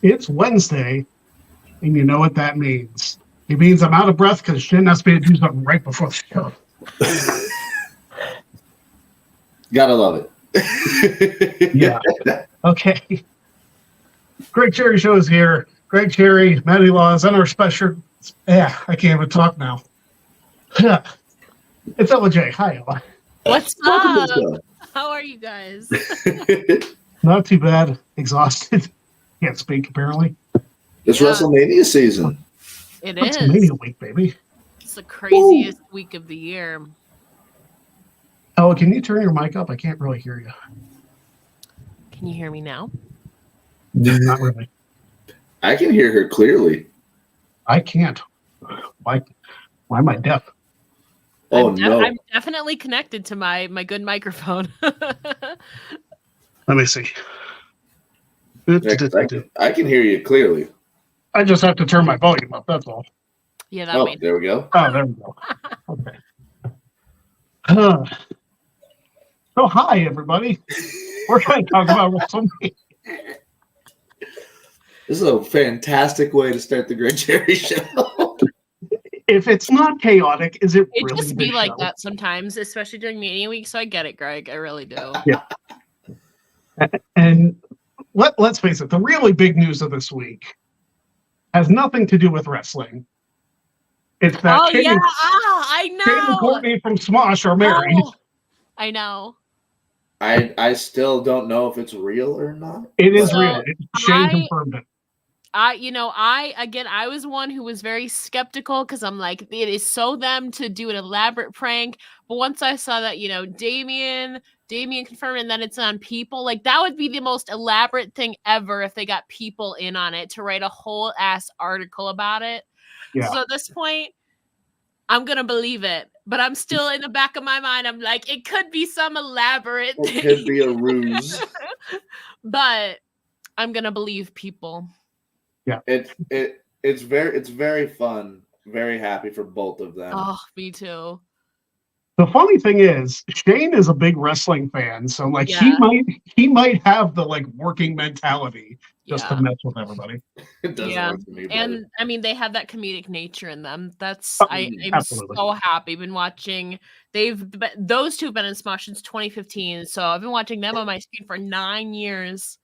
It's Wednesday, and you know what that means. It means I'm out of breath because Shin has to do something right before the show. Gotta love it. Yeah. Okay. Greg Cherry Show is here. Greg Cherry, Matty Laws, and our special. Yeah, I can't even talk now. It's LJ. Hi, Ella. What's up? How are you guys? Not too bad. Exhausted. Can't speak, apparently. It's WrestleMania season. It is. WrestleMania week, baby. It's the craziest week of the year. Oh, can you turn your mic up? I can't really hear you. Can you hear me now? Not really. I can hear her clearly. I can't. Why am I deaf? Oh, no. I'm definitely connected to my good microphone. Let me see. I can hear you clearly. I just have to turn my volume up, that's all. Yeah, that made there we go. Oh, there we go. Okay. So, hi, everybody. We're going to talk about WrestleMania. This is a fantastic way to start the Greg Cherry Show. If it's not chaotic, is it It really just be like that sometimes, especially during Mania week, so I get it, Greg. I really do. Yeah. And let's face it, the really big news of this week has nothing to do with wrestling. It's that I know. Shane and Courtney from Smosh are married. Oh, I know. I still don't know if it's real or not. It is real. Shane confirmed it. I was one who was very skeptical because I'm like, it is so them to do an elaborate prank. But once I saw that, Damien confirmed, and then it's on People, like that would be the most elaborate thing ever if they got People in on it to write a whole ass article about it. Yeah. So at this point, I'm gonna believe it, but I'm still in the back of my mind. I'm like, it could be some elaborate thing. It could be a ruse, but I'm gonna believe People. Yeah, it's very fun. Very happy for both of them. Oh, me too. The funny thing is, Shane is a big wrestling fan, so like he might have the like working mentality just to mess with everybody. It doesn't work for me, and I mean they have that comedic nature in them. That's I'm absolutely. So happy. Been watching. Those two have been in Smosh since 2015, so I've been watching them on my screen for 9 years.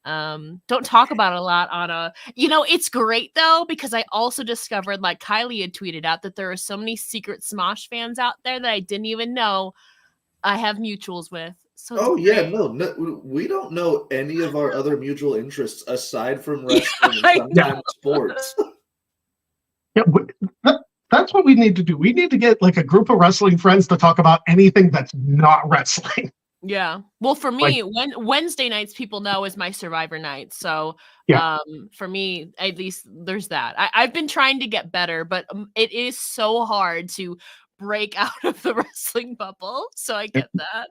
Don't talk about it a lot on it's great though, because I also discovered, like Kylie had tweeted out, that there are so many secret Smosh fans out there that I didn't even know I have mutuals with. So no, we don't know any of our other mutual interests aside from wrestling and sometimes sports. Yeah, that's what we need to do. We need to get like a group of wrestling friends to talk about anything that's not wrestling. Yeah. Well, for me, Wednesday nights, people know, is my Survivor night. So for me, at least there's that. I've been trying to get better, but it is so hard to break out of the wrestling bubble. So I get that.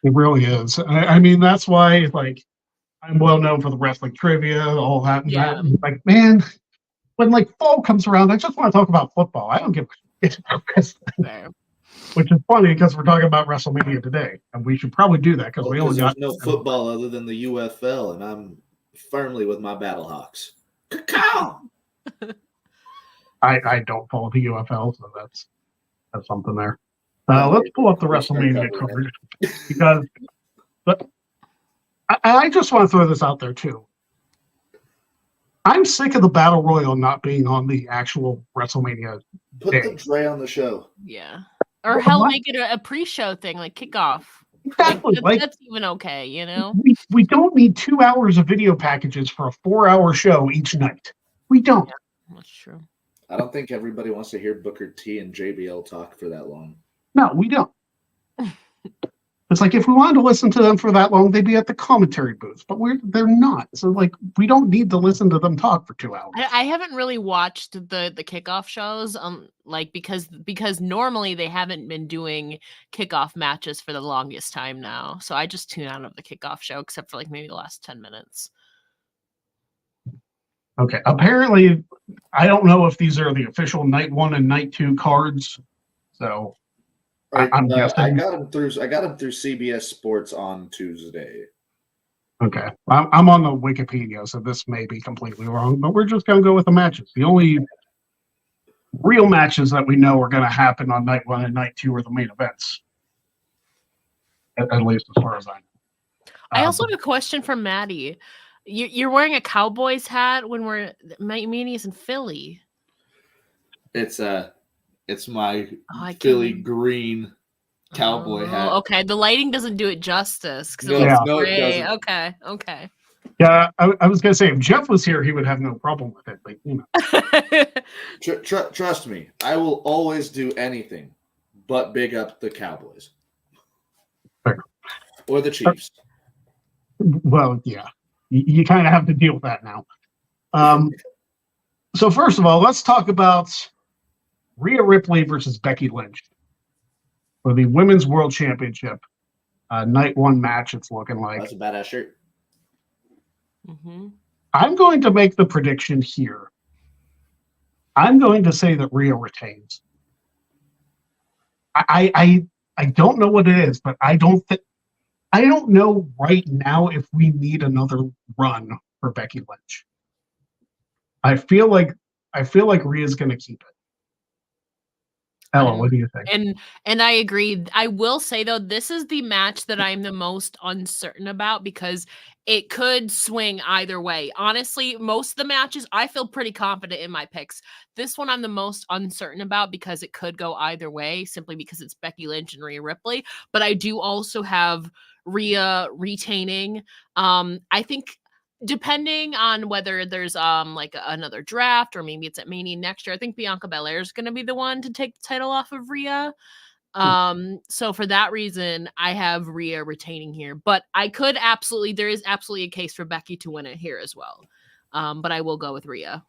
It really is. I mean, that's why like I'm well known for the wrestling trivia, all that. And that. Like, man, when like fall comes around, I just want to talk about football. I don't give a shit about wrestling. Which is funny because we're talking about WrestleMania today, and we should probably do that because we only got no football other than the UFL, and I'm firmly with my Battlehawks. Cacao! I don't follow the UFL, so that's something there. Let's pull up the WrestleMania card because, but I just want to throw this out there too. I'm sick of the Battle Royal not being on the actual WrestleMania day. Put the Dre on the show. Yeah. Or hell, make it a pre-show thing, like kickoff. Exactly. That's even okay, We don't need 2 hours of video packages for a 4-hour show each night. We don't. Yeah, that's true. I don't think everybody wants to hear Booker T and JBL talk for that long. No, we don't. It's like if we wanted to listen to them for that long, they'd be at the commentary booth, but they're not. So like we don't need to listen to them talk for 2 hours. I haven't really watched the kickoff shows, because normally they haven't been doing kickoff matches for the longest time now. So I just tune out of the kickoff show except for like maybe the last 10 minutes. Okay. Apparently, I don't know if these are the official night 1 and night 2 cards. So I'm guessing. I got them through CBS Sports on Tuesday. Okay. I'm on the Wikipedia, so this may be completely wrong, but we're just going to go with the matches. The only real matches that we know are going to happen on night 1 and night 2 are the main events. At least as far as I know. I also have a question from Maddie. You're wearing a Cowboys hat when we're Mania's in Philly. It's my Philly green cowboy hat. Okay, the lighting doesn't do it justice. No, it doesn't. Okay. Yeah, I was going to say, if Jeff was here, he would have no problem with it. But, you know. Trust me, I will always do anything but big up the Cowboys. Fair. Or the Chiefs. Well, yeah. You kind of have to deal with that now. So first of all, let's talk about Rhea Ripley versus Becky Lynch for the Women's World Championship. Night 1 match, it's looking like. That's a badass shirt. Mm-hmm. I'm going to make the prediction here. I'm going to say that Rhea retains. I don't know what it is, but I don't know right now if we need another run for Becky Lynch. I feel like Rhea's going to keep it. Ella, what do you think? And I agree. I will say though, this is the match that I'm the most uncertain about because it could swing either way. Honestly, most of the matches I feel pretty confident in my picks. This one I'm the most uncertain about because it could go either way, simply because it's Becky Lynch and Rhea Ripley. But I do also have Rhea retaining. I think depending on whether there's like another draft or maybe it's at Mania next year, I think Bianca Belair is going to be the one to take the title off of Rhea. So for that reason, I have Rhea retaining here, but there is absolutely a case for Becky to win it here as well. But I will go with Rhea.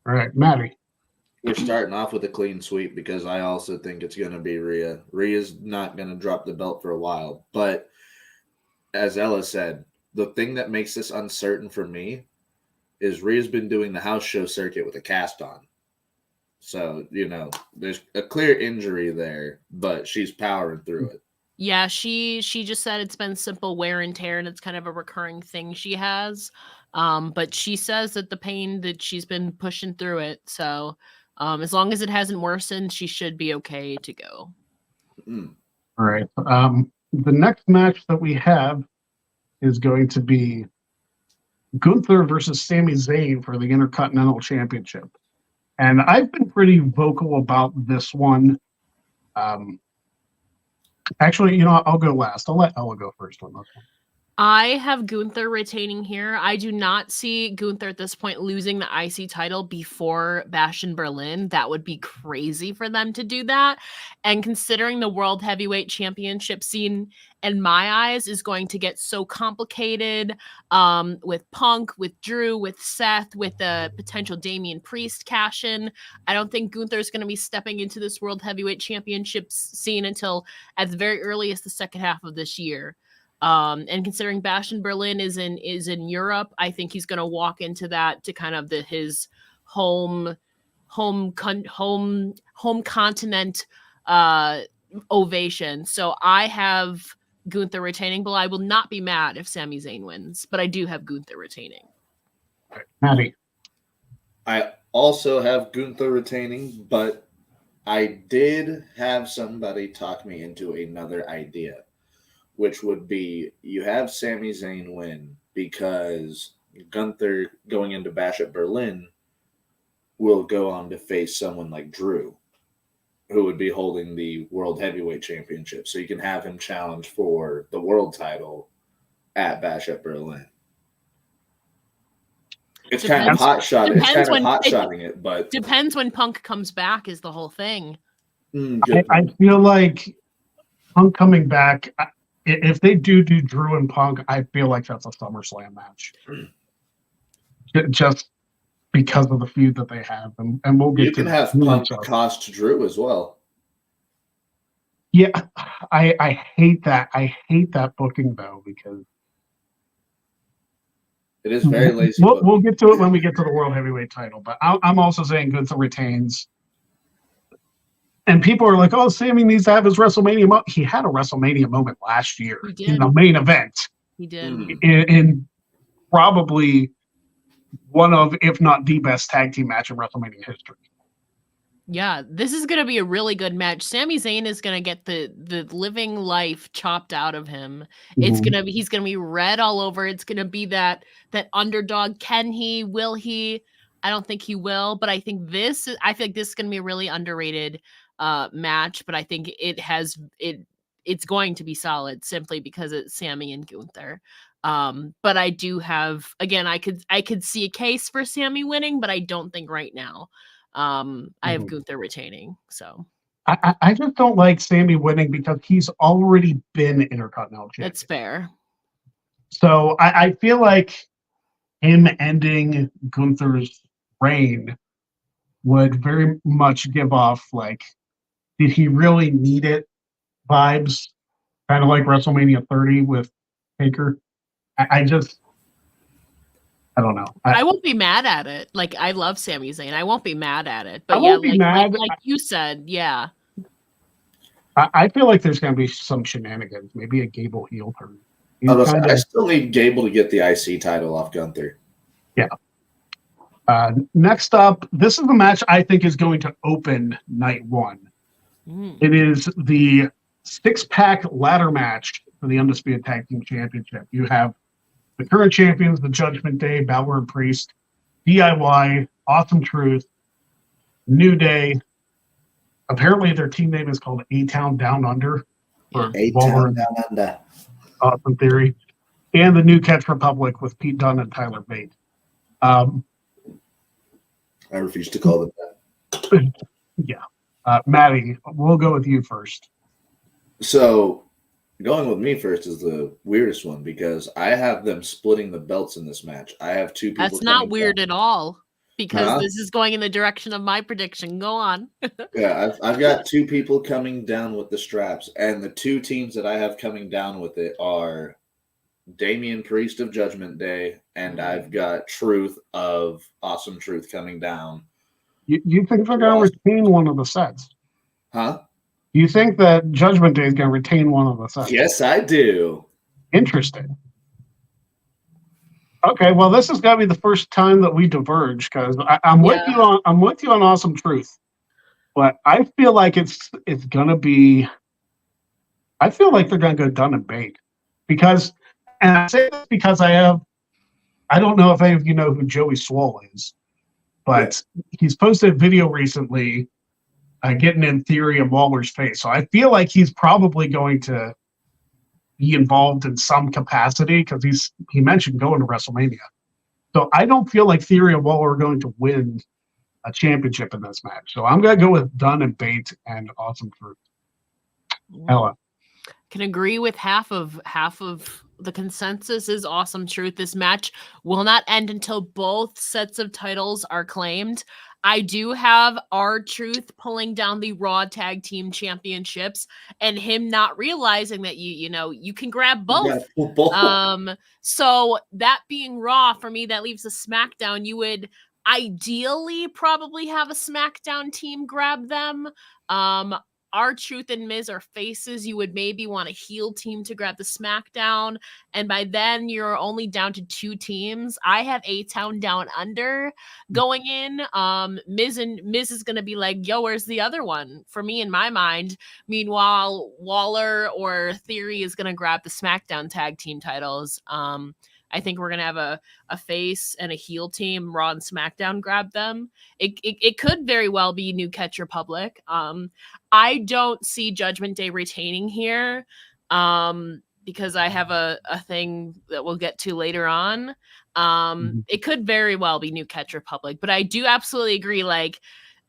All right, Maddie. We're starting off with a clean sweep because I also think it's going to be Rhea. Rhea's not going to drop the belt for a while, but as Ella said, the thing that makes this uncertain for me is Rhea's been doing the house show circuit with a cast on. So, there's a clear injury there, but she's powering through it. Yeah, she just said it's been simple wear and tear, and it's kind of a recurring thing she has. But she says that the pain that she's been pushing through it. So as long as it hasn't worsened, she should be okay to go. All right. The next match that we have is going to be Gunther versus Sami Zayn for the Intercontinental Championship. And I've been pretty vocal about this one. Actually, I'll go last. I'll let Ella go first on this one. I have Gunther retaining here. I do not see Gunther at this point losing the IC title before Bash in Berlin. That would be crazy for them to do that. And considering the World Heavyweight Championship scene, in my eyes, is going to get so complicated with Punk, with Drew, with Seth, with the potential Damian Priest cash-in. I don't think Gunther is going to be stepping into this World Heavyweight Championship scene until at the very earliest the second half of this year. And considering Bash in Berlin is in Europe, I think he's going to walk into that to kind of his home continent ovation. So I have Gunther retaining, but I will not be mad if Sami Zayn wins. But I do have Gunther retaining. Maddie. I also have Gunther retaining, but I did have somebody talk me into another idea, which would be you have Sami Zayn win because Gunther going into Bash at Berlin will go on to face someone like Drew, who would be holding the World Heavyweight Championship. So you can have him challenge for the world title at Bash at Berlin. It's kind of hot-shotting it, but depends when Punk comes back is the whole thing. I feel like Punk coming back, if they do Drew and Punk, I feel like that's a SummerSlam match. Just because of the feud that they have. And we'll get you can have Punk cost Drew as well. Yeah, I hate that. I hate that booking, though, because it is very lazy. We'll get to it when we get to the World Heavyweight title. But I'm also saying Gunther retains. And people are like, oh, Sami needs to have his WrestleMania moment. He had a WrestleMania moment last year in the main event. He did. In probably one of, if not the best tag team match in WrestleMania history. Yeah, this is gonna be a really good match. Sami Zayn is gonna get the living life chopped out of him. He's gonna be red all over. It's gonna be that underdog. Can he? Will he? I don't think he will, but I feel like this is gonna be a really underrated match. But I think it's going to be solid simply because it's Sami and Gunther. But I do have, again, I could see a case for Sami winning, but I don't think right now. I have Gunther retaining. So I just don't like Sami winning because he's already been Intercontinental Champion. that's fair. So I feel like him ending Gunther's reign would very much give off, like, did he really need it vibes, kind of like WrestleMania 30 with Taker. I don't know. I won't be mad at it. Like, I love Sami Zayn. I won't be mad at it. But I won't be mad. Like you said, yeah. I feel like there's going to be some shenanigans. Maybe a Gable heel turn. I still need Gable to get the IC title off Gunther. Yeah. Next up, this is the match I think is going to open night one. It is the 6-pack ladder match for the Undisputed Tag Team Championship. You have the current champions, the Judgment Day, Balor and Priest, DIY, Awesome Truth, New Day. Apparently their team name is called A-Town Down Under. A-Town Down Under. Awesome Theory. And the New Catch Republic with Pete Dunne and Tyler Bate. I refuse to call them that. Yeah. Matty, we'll go with you first. So going with me first is the weirdest one because I have them splitting the belts in this match. I have two people. That's not weird at all because this is going in the direction of my prediction. Go on. Yeah, I've got two people coming down with the straps, and the two teams that I have coming down with it are Damian Priest of Judgment Day, and I've got Truth of Awesome Truth coming down. You think they're going to retain one of the sets? Huh? You think that Judgment Day is going to retain one of the sets? Yes, I do. Interesting. Okay, well, this has got to be the first time that we diverge because I'm with you on Awesome Truth, but I feel like it's gonna be. I feel like they're gonna go Dunn and Bate because, and I say this because I don't know if any of you know who Joey Swole is, but he's posted a video recently getting in Theory of Lawler's face. So I feel like he's probably going to be involved in some capacity because he mentioned going to WrestleMania. So I don't feel like Theory of Lawler are going to win a championship in this match. So I'm going to go with Dunn and Bate and Awesome Truth. Ella. Can agree with half of the consensus is Awesome Truth. This match will not end until both sets of titles are claimed. I do have R-Truth pulling down the Raw Tag Team Championships and him not realizing that you can grab both. So that being Raw, for me, that leaves a SmackDown. You would ideally probably have a SmackDown team grab them. R-Truth and Miz are faces. You would maybe want a heel team to grab the SmackDown. And by then, you're only down to 2 teams. I have A-Town Down Under going in. Miz is going to be like, yo, where's the other one? For me, in my mind. Meanwhile, Waller or Theory is going to grab the SmackDown tag team titles. I think we're going to have a face and a heel team, Raw and SmackDown, grab them. It could very well be New Catch Republic. I don't see Judgment Day retaining here because I have a thing that we'll get to later on. It could very well be New Catch Republic, but I do absolutely agree. Like,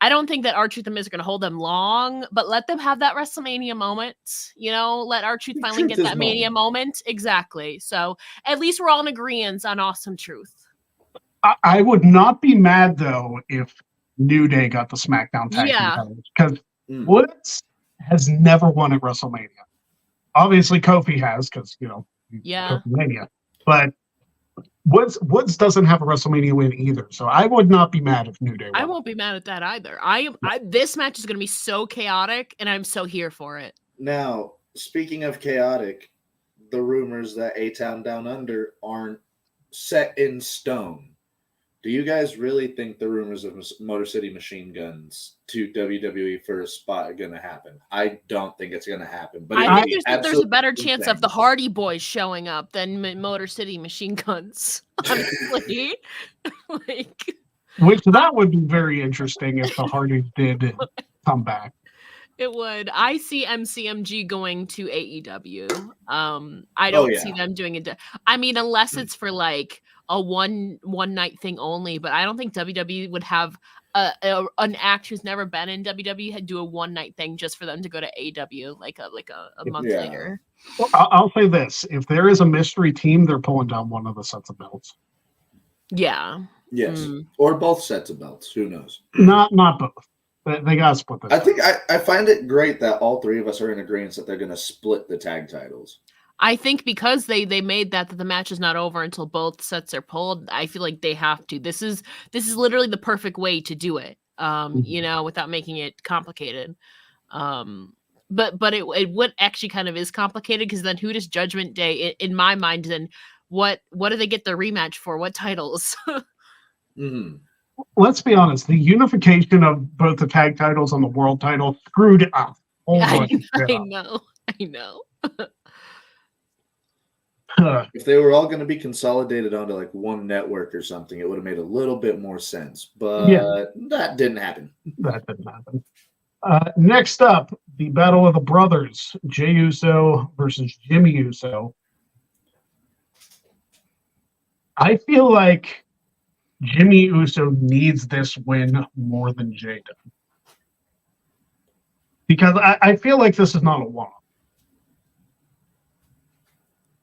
I don't think that R-Truth and Miz are going to hold them long, but let them have that WrestleMania moment. Let R-Truth finally get that Mania moment. Exactly. So at least we're all in agreement on Awesome Truth. I would not be mad, though, if New Day got the SmackDown tag team titles because Woods has never won at WrestleMania. Obviously, Kofi has because, Kofi Mania. But Woods doesn't have a WrestleMania win either, so I would not be mad if New Day won. I won't be mad at that either. This match is going to be so chaotic, and I'm so here for it. Now, speaking of chaotic, the rumors that A-Town Down Under aren't set in stone. Do you guys really think the rumors of Motor City Machine Guns to WWE for a spot are going to happen? I don't think it's going to happen. But I think there's a better chance of the Hardy Boys showing up than Motor City Machine Guns, honestly. Which that would be very interesting if the Hardys did come back. It would. I see MCMG going to AEW. I don't see them doing it. I mean, unless it's for like a one night thing only, but I don't think WWE would have an act who's never been in WWE do a one night thing just for them to go to AEW like a month later. Well, I'll say this: if there is a mystery team, they're pulling down one of the sets of belts. Yeah. Yes, or both sets of belts. Who knows? Not both. They got to split this. I think I find it great that all three of us are in agreement that they're going to split the tag titles. I think because they made that the match is not over until both sets are pulled. I feel like they have to. This is literally the perfect way to do it. Without making it complicated. But it would actually kind of is complicated because then who does Judgment Day in my mind? Then what do they get the rematch for? What titles? Let's be honest. The unification of both the tag titles and the world title screwed up. I know. If they were all going to be consolidated onto like one network or something, it would have made a little bit more sense. But that didn't happen. That didn't happen. Next up, the Battle of the Brothers: Jey Uso versus Jimmy Uso. I feel like Jimmy Uso needs this win more than Jey does. Because I feel like this is not a one-off.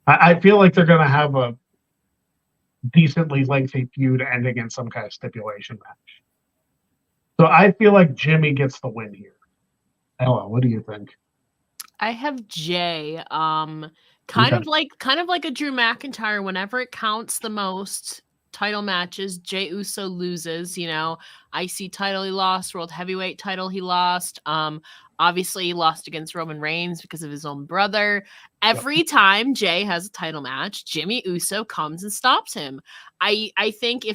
I feel like they're going to have a decently lengthy feud ending in some kind of stipulation match. So I feel like Jimmy gets the win here. Ella, what do you think? I have Jey. Kind of like a Drew McIntyre. Whenever it counts the most title matches, Jey Uso loses. IC title he lost, World Heavyweight title he lost. Obviously he lost against Roman Reigns because of his own brother. Every time Jey has a title match, Jimmy Uso comes and stops him. I think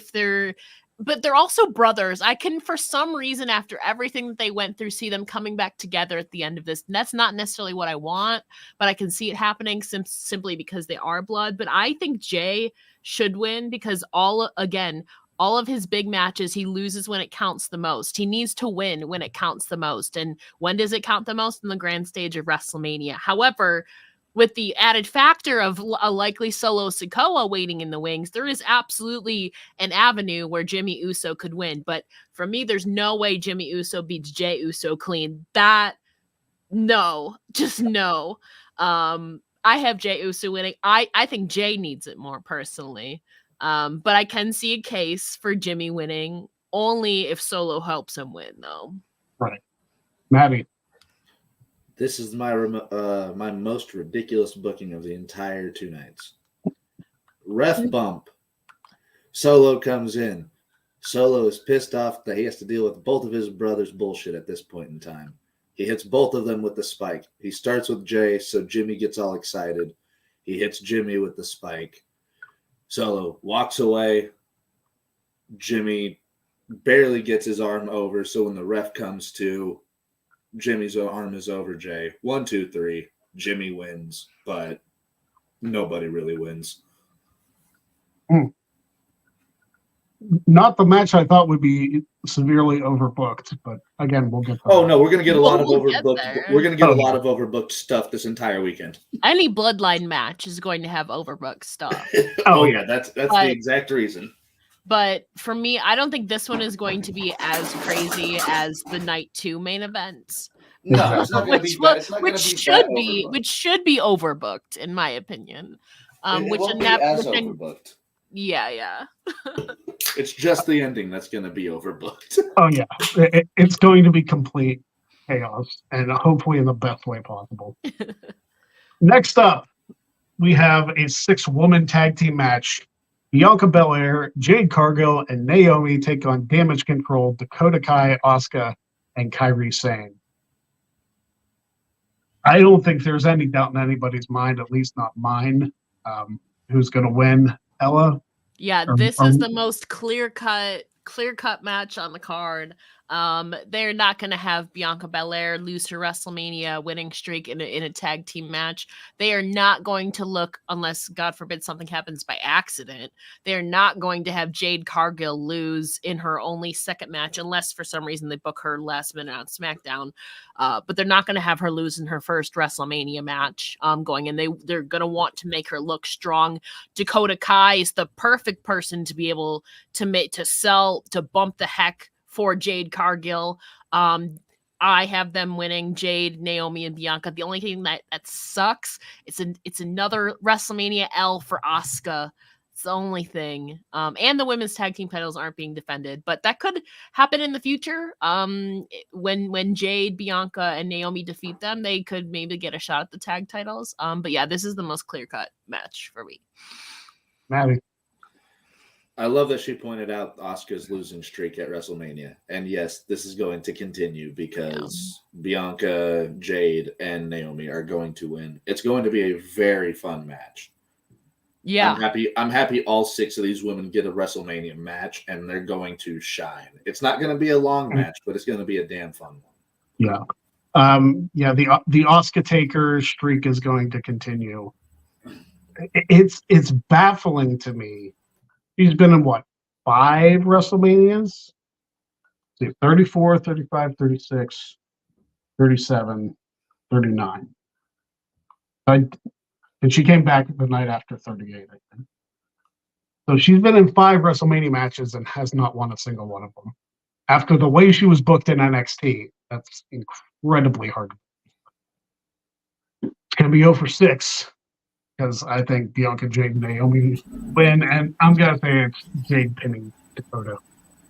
but they're also brothers. I can, for some reason, after everything that they went through, see them coming back together at the end of this. And that's not necessarily what I want, but I can see it happening simply because they are blood. But I think Jey should win because all of his big matches, he loses when it counts the most. He needs to win when it counts the most. And when does it count the most? In the grand stage of WrestleMania. However, with the added factor of a likely Solo Sikoa waiting in the wings, there is absolutely an avenue where Jimmy Uso could win. But for me, there's no way Jimmy Uso beats Jey Uso clean. No. I have Jey Uso winning. I think Jey needs it more personally. But I can see a case for Jimmy winning only if Solo helps him win, though. Right. Matty. This is my most ridiculous booking of the entire 2 nights. Ref bump. Solo comes in. Solo is pissed off that he has to deal with both of his brothers' bullshit at this point in time. He hits both of them with the spike. He starts with Jey, so Jimmy gets all excited. He hits Jimmy with the spike. Solo walks away. Jimmy barely gets his arm over, so when the ref comes to, Jimmy's arm is over Jey. 1, 2, 3. Jimmy wins, but nobody really wins. Not the match I thought would be severely overbooked, but again, we'll get there. Oh no, we're gonna get a lot of overbooked. We're gonna get a lot of overbooked stuff this entire weekend. Any bloodline match is going to have overbooked stuff. Oh yeah, that's the exact reason. But for me, I don't think this one is going to be as crazy as the night 2 main events. No, it's not going to be bad. Which should be overbooked, in my opinion. Which won't be as overbooked. Yeah. It's just the ending that's going to be overbooked. Oh yeah, it's going to be complete chaos, and hopefully in the best way possible. Next up, we have a 6-woman tag team match. Bianca Belair, Jade Cargill, and Naomi take on Damage Control, Dakota Kai, Asuka, and Kairi Sane. I don't think there's any doubt in anybody's mind, at least not mine, who's going to win. Ella? Yeah, this is the most clear-cut match on the card. They're not going to have Bianca Belair lose her WrestleMania winning streak in a tag team match. They are not going to look, unless God forbid something happens by accident, they're not going to have Jade Cargill lose in her only second match, unless for some reason they book her last minute on SmackDown. But they're not going to have her lose in her first WrestleMania match going, and they're going to want to make her look strong. Dakota Kai is the perfect person to be able to bump the heck for Jade Cargill. I have them winning, Jade, Naomi, and Bianca. The only thing that sucks, it's another WrestleMania L for Asuka. It's the only thing. And the women's tag team titles aren't being defended, but that could happen in the future. When Jade, Bianca, and Naomi defeat them, they could maybe get a shot at the tag titles. But yeah, this is the most clear-cut match for me. Matty. I love that she pointed out Asuka's losing streak at WrestleMania. And yes, this is going to continue because Bianca, Jade, and Naomi are going to win. It's going to be a very fun match. Yeah. I'm happy all 6 of these women get a WrestleMania match and they're going to shine. It's not going to be a long match, but it's going to be a damn fun one. Yeah. The Asuka Taker streak is going to continue. It's baffling to me. She's been in 5 WrestleManias? 34, 35, 36, 37, 39. And she came back the night after 38, I think. So she's been in 5 WrestleMania matches and has not won a single one of them. After the way she was booked in NXT, that's incredibly hard. It's going to be 0 for 6. Because I think Bianca, Jade, and Naomi win, and I'm going to say it's Jade pinning Dakota.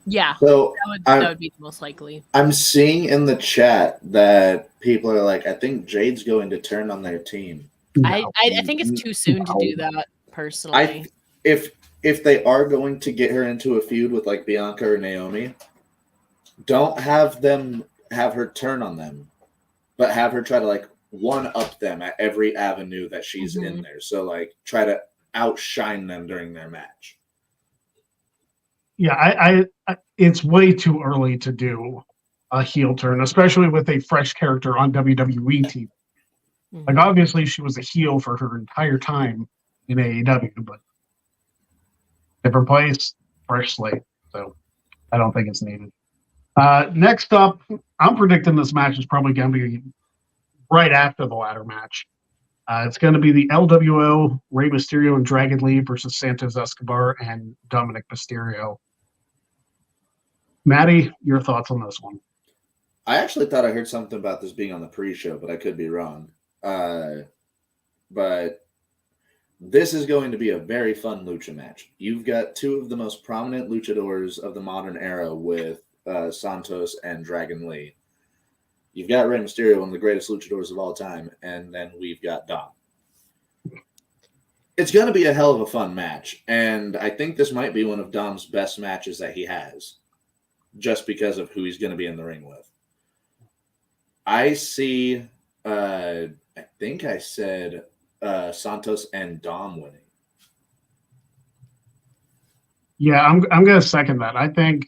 Yeah, so that would be the most likely. I'm seeing in the chat that people are like, I think Jade's going to turn on their team. I think it's too soon to do that, personally. If they are going to get her into a feud with like Bianca or Naomi, don't have her turn on them, but have her try to like one-up them at every avenue that she's in there. So, like, try to outshine them during their match. Yeah, I it's way too early to do a heel turn, especially with a fresh character on WWE TV. Like, obviously, she was a heel for her entire time in AEW, but different place, fresh slate. So, I don't think it's needed. Next up, I'm predicting this match is probably going to be right after the ladder match. It's going to be the LWO, Rey Mysterio and Dragon Lee versus Santos Escobar and Dominic Mysterio. Matty, your thoughts on this one? I actually thought I heard something about this being on the pre-show, but I could be wrong. But this is going to be a very fun lucha match. You've got 2 of the most prominent luchadors of the modern era with Santos and Dragon Lee. You've got Rey Mysterio, one of the greatest luchadors of all time, and then we've got Dom. It's going to be a hell of a fun match, and I think this might be one of Dom's best matches that he has, just because of who he's going to be in the ring with. I see, I think I said Santos and Dom winning. Yeah, I'm going to second that. I think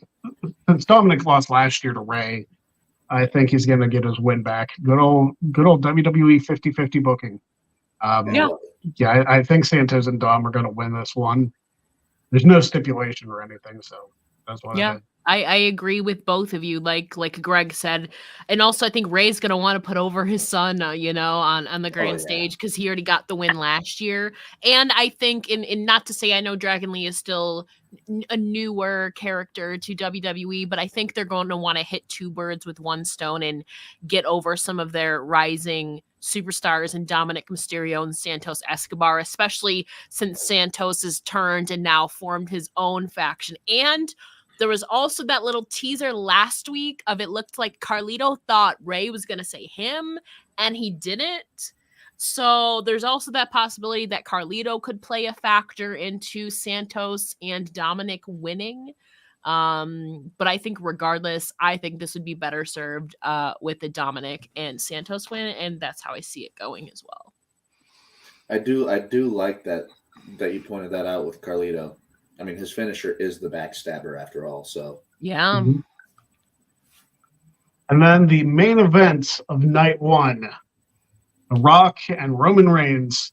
since Dominic lost last year to Rey, I think he's going to get his win back. Good old WWE 50-50 booking. Yeah, I think Santos and Dom are going to win this one. There's no stipulation or anything, so that's what I agree with both of you, like Greg said. And also, I think Ray's going to want to put over his son, on the grand stage because he already got the win last year. And I think, in not to say I know Dragon Lee is still a newer character to WWE, but I think they're going to want to hit 2 birds with 1 stone and get over some of their rising superstars in Dominic Mysterio and Santos Escobar, especially since Santos has turned and now formed his own faction. And there was also that little teaser last week of it looked like Carlito thought Rey was going to say him, and he didn't. So there's also that possibility that Carlito could play a factor into Santos and Dominic winning. But I think regardless, I think this would be better served with the Dominic and Santos win, and that's how I see it going as well. I do like that you pointed that out with Carlito. I mean, his finisher is the backstabber after all, so. Yeah. Mm-hmm. And then the main event of night 1, The Rock and Roman Reigns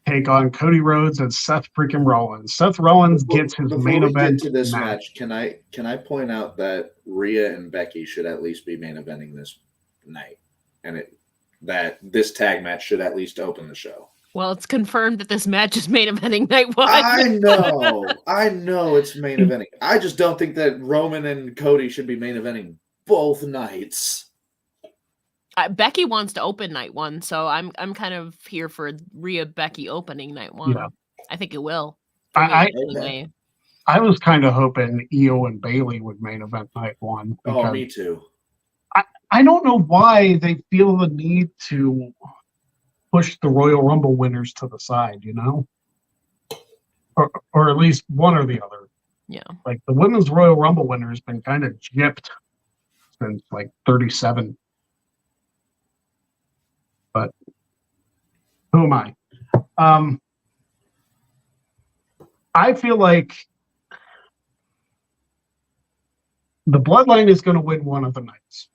take on Cody Rhodes and Seth freaking Rollins. Seth Rollins gets his main event. Before we get to this match, can I point out that Rhea and Becky should at least be main eventing this night, and that this tag match should at least open the show. Well, it's confirmed that this match is main eventing night 1. I know it's main eventing. I just don't think that Roman and Cody should be main eventing both nights. Becky wants to open night 1, so I'm kind of here for Rhea Becky opening night 1. Yeah. I think it will. I was kind of hoping Io and Bayley would main event night 1. Oh, me too. I don't know why they feel the need to push the Royal Rumble winners to the side, or at least one or the other. Yeah. Like the women's Royal Rumble winner has been kind of gypped since like 37. But who am I? I feel like the Bloodline is going to win one of the nights.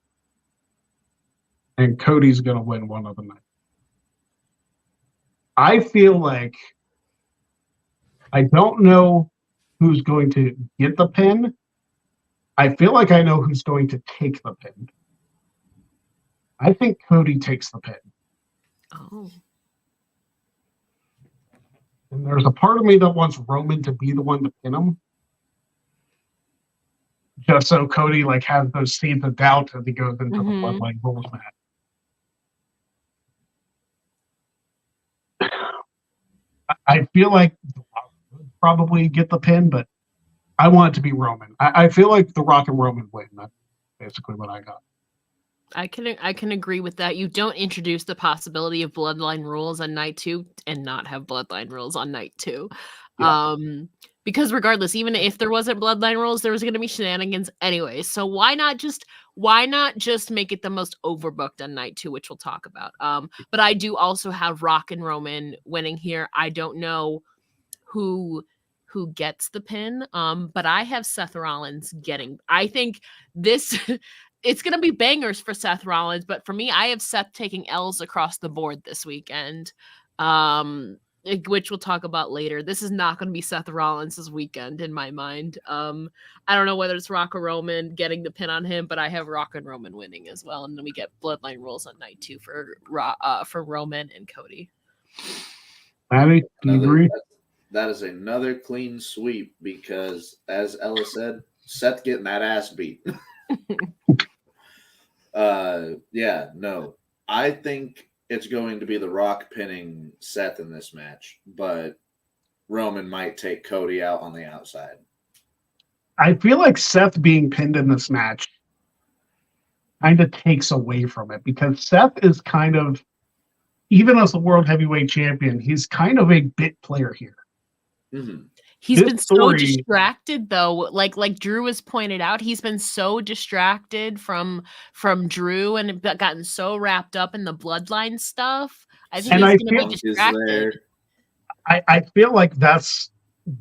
And Cody's going to win one of the nights. I feel like I don't know who's going to get the pin. I feel like I know who's going to take the pin. I think Cody takes the pin. Oh. And there's a part of me that wants Roman to be the one to pin him. Just so Cody has those seeds of doubt as he goes into the Bloodline rules match. I feel like The Rock would probably get the pin, but I want it to be Roman. I feel like The Rock and Roman win. That's basically what I got. I can agree with that. You don't introduce the possibility of Bloodline rules on night 2 and not have Bloodline rules on night 2. Yeah. Because regardless, even if there wasn't Bloodline rules, there was going to be shenanigans anyway. So why not just make it the most overbooked on night 2, which we'll talk about. But I do also have Rock and Roman winning here. I don't know who gets the pin, but I have Seth Rollins getting. I think this. It's going to be bangers for Seth Rollins, but for me, I have Seth taking L's across the board this weekend, which we'll talk about later. This is not going to be Seth Rollins' weekend in my mind. I don't know whether it's Rock or Roman getting the pin on him, but I have Rock and Roman winning as well, and then we get Bloodline rules on night 2 for Roman and Cody. Matty, do you agree? That is another clean sweep because, as Ella said, Seth getting that ass beat. No. I think it's going to be The Rock pinning Seth in this match, but Roman might take Cody out on the outside. I feel like Seth being pinned in this match kind of takes away from it because Seth is kind of, even as the World Heavyweight Champion, he's kind of a bit player here. Mm-hmm. He's been so distracted, though. Like Drew has pointed out, he's been so distracted from Drew and gotten so wrapped up in the Bloodline stuff. I think he's going to be distracted. I feel like that's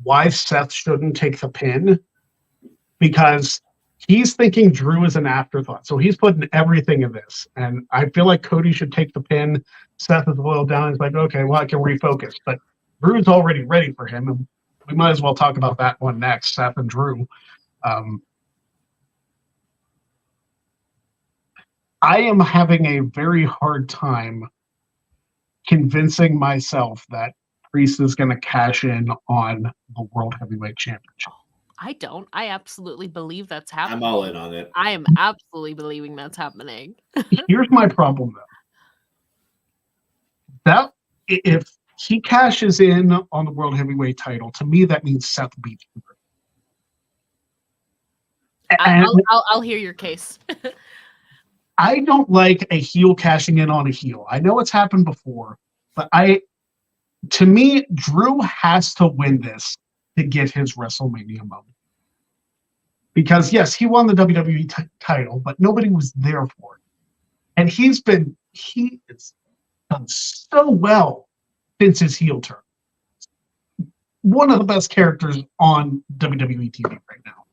why Seth shouldn't take the pin, because he's thinking Drew is an afterthought. So he's putting everything in this. And I feel like Cody should take the pin. Seth is boiled down. He's like, okay, well, I can refocus. But Drew's already ready for him. And we might as well talk about that one next, Seth and Drew. I am having a very hard time convincing myself that Priest is going to cash in on the World Heavyweight Championship. I don't. I absolutely believe that's happening. I'm all in on it. I am absolutely believing that's happening. Here's my problem, though. That if he cashes in on the World Heavyweight title, to me, that means Seth beats him. I'll hear your case. I don't like a heel cashing in on a heel. I know it's happened before, but to me, Drew has to win this to get his WrestleMania moment. Because yes, he won the WWE title, but nobody was there for it. And he has done so well since his heel turn. One of the best characters on WWE TV right now.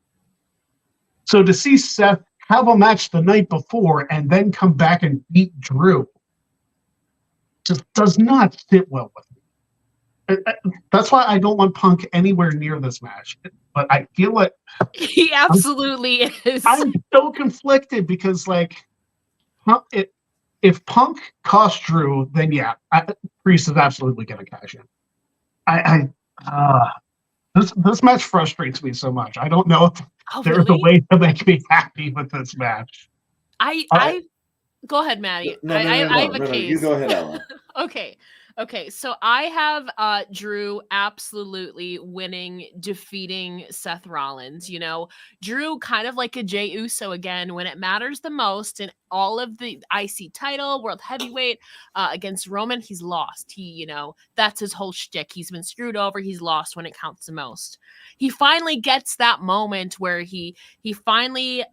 So to see Seth have a match the night before and then come back and beat Drew just does not sit well with me. That's why I don't want Punk anywhere near this match. But I feel like he absolutely is. I'm so conflicted because, like, if Punk cost Drew, then yeah, Priest is absolutely going to cash in. This match frustrates me so much. I don't know if there's a way to make me happy with this match. I go ahead, Maddie. I have a case. You go ahead, Ella. Okay. So I have Drew absolutely defeating Seth Rollins. You know, Drew kind of like a Jey Uso again when it matters the most in all of the IC title, World Heavyweight against Roman. He's lost. That's his whole shtick. He's been screwed over. He's lost when it counts the most. He finally gets that moment where he finally